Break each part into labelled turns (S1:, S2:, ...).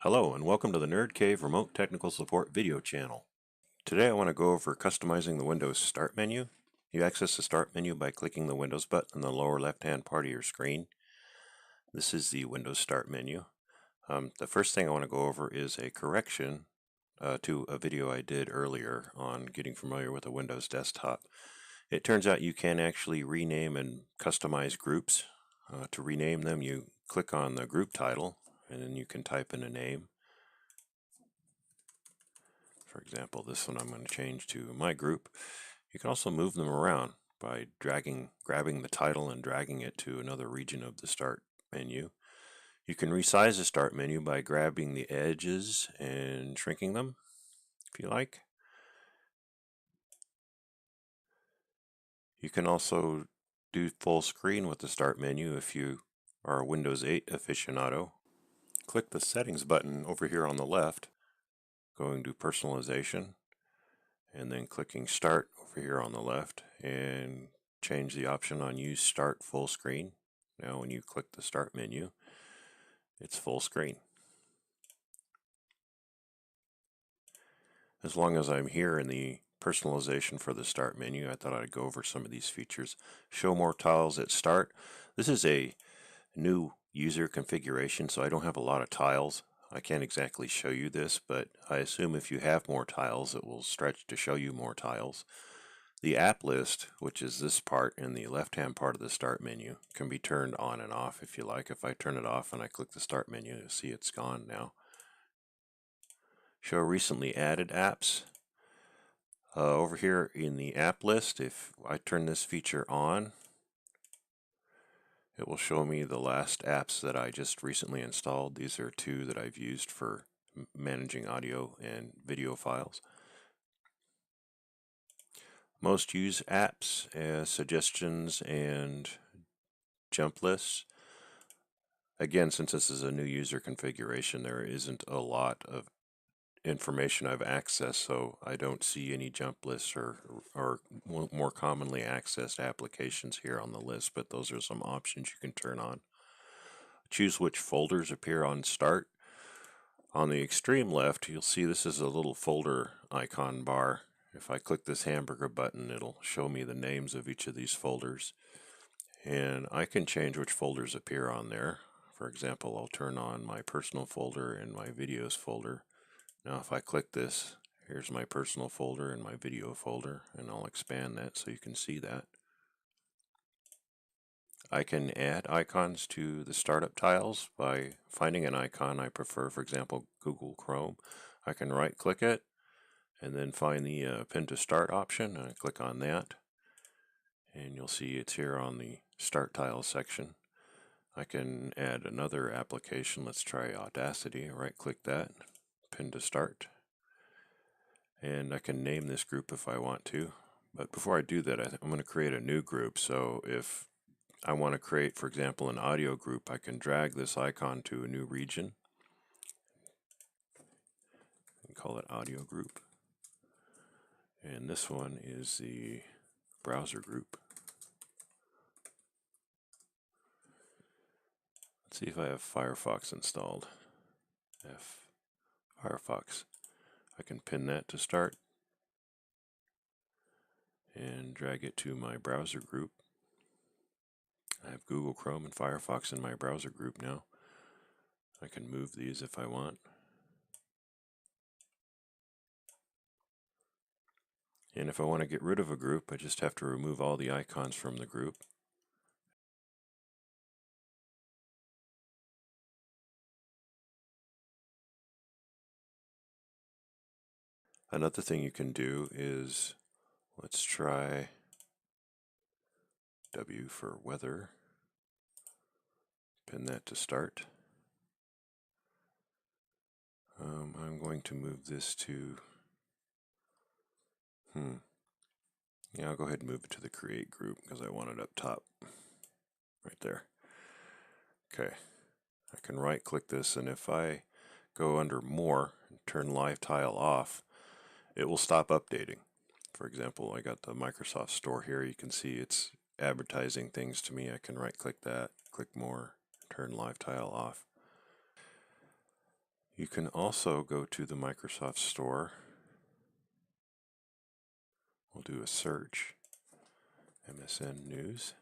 S1: Hello and welcome to the Nerd Cave Remote Technical Support video channel. Today I want to go over customizing the Windows Start menu. You access the Start menu by clicking the Windows button in the lower left hand part of your screen. This is the Windows Start menu. The first thing I want to go over is a correction to a video I did earlier on getting familiar with a Windows desktop. It turns out you can actually rename and customize groups. To rename them, you click on the group title and then you can type in a name. For example, this one I'm going to change to my group. You can also move them around by grabbing the title and dragging it to another region of the Start menu. You can resize the Start menu by grabbing the edges and shrinking them, if you like. You can also do full screen with the Start menu if you are a Windows 8 aficionado. Click the Settings button over here on the left, going to Personalization, and then clicking Start over here on the left, and change the option on Use Start Full Screen. Now when you click the Start menu, it's full screen. As long as I'm here in the personalization for the Start menu, I thought I'd go over some of these features. Show more tiles at start. This is a new user configuration, so I don't have a lot of tiles. I can't exactly show you this, but I assume if you have more tiles, it will stretch to show you more tiles. The app list, which is this part in the left-hand part of the Start menu, can be turned on and off if you like. If I turn it off and I click the Start menu, you'll see it's gone now. Show recently added apps. Over here in the app list, if I turn this feature on, it will show me the last apps that I just recently installed. These are two that I've used for managing audio and video files. Most used apps as suggestions and jump lists. Again, since this is a new user configuration, there isn't a lot of information I've accessed, so I don't see any jump lists or more commonly accessed applications here on the list, but those are some options you can turn on. Choose which folders appear on Start. On the extreme left, you'll see this is a little folder icon bar. If I click this hamburger button, it'll show me the names of each of these folders, and I can change which folders appear on there. For example, I'll turn on my personal folder and my videos folder. Now if I click this, here's my personal folder and my video folder, and I'll expand that so you can see that. I can add icons to the startup tiles by finding an icon I prefer, for example Google Chrome. I can right click it and then find the Pin to Start option, and I click on that, and you'll see it's here on the Start Tiles section. I can add another application. Let's try Audacity. Right click that, Pin to Start, and I can name this group if I want to. But before I do that, I'm going to create a new group. So if I want to create, for example, an audio group, I can drag this icon to a new region and call it Audio Group. And this one is the browser group. Let's see if I have Firefox installed. Firefox. I can pin that to start and drag it to my browser group. I have Google Chrome and Firefox in my browser group now. I can move these if I want. And if I want to get rid of a group, I just have to remove all the icons from the group. Another thing you can do is, let's try W for weather. Pin that to start. I'm going to move this to, yeah, I'll go ahead and move it to the create group because I want it up top, right there. Okay, I can right click this, and if I go under more and turn live tile off, it will stop updating. For example, I got the Microsoft Store here. You can see it's advertising things to me. I can right click that, click more, turn live tile off. You can also go to the Microsoft Store. We'll do a search, MSN News.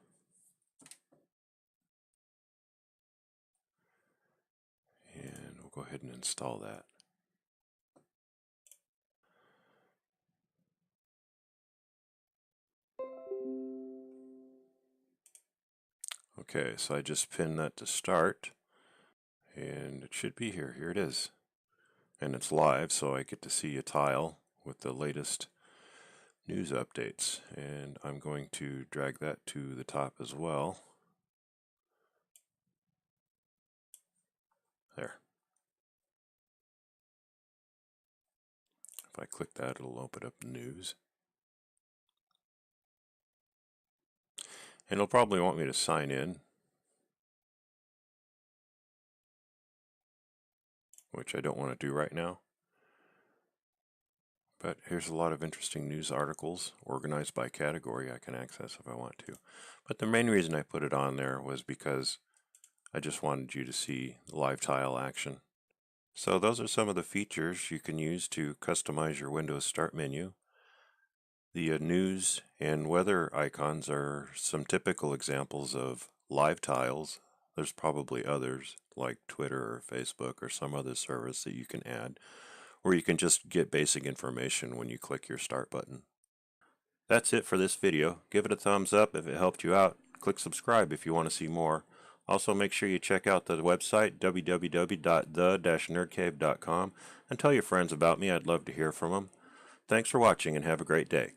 S1: And we'll go ahead and install that. Okay, so I just pinned that to start, and it should be here. Here it is. And it's live, so I get to see a tile with the latest news updates. And I'm going to drag that to the top as well. There. If I click that, it'll open up the news. And it'll probably want me to sign in, which I don't want to do right now. But here's a lot of interesting news articles organized by category I can access if I want to. But the main reason I put it on there was because I just wanted you to see live tile action. So those are some of the features you can use to customize your Windows Start menu. The news and weather icons are some typical examples of live tiles. There's probably others like Twitter or Facebook or some other service that you can add, or you can just get basic information when you click your Start button. That's it for this video. Give it a thumbs up if it helped you out. Click subscribe if you want to see more. Also, make sure you check out the website, www.the-nerdcave.com, and tell your friends about me. I'd love to hear from them. Thanks for watching and have a great day.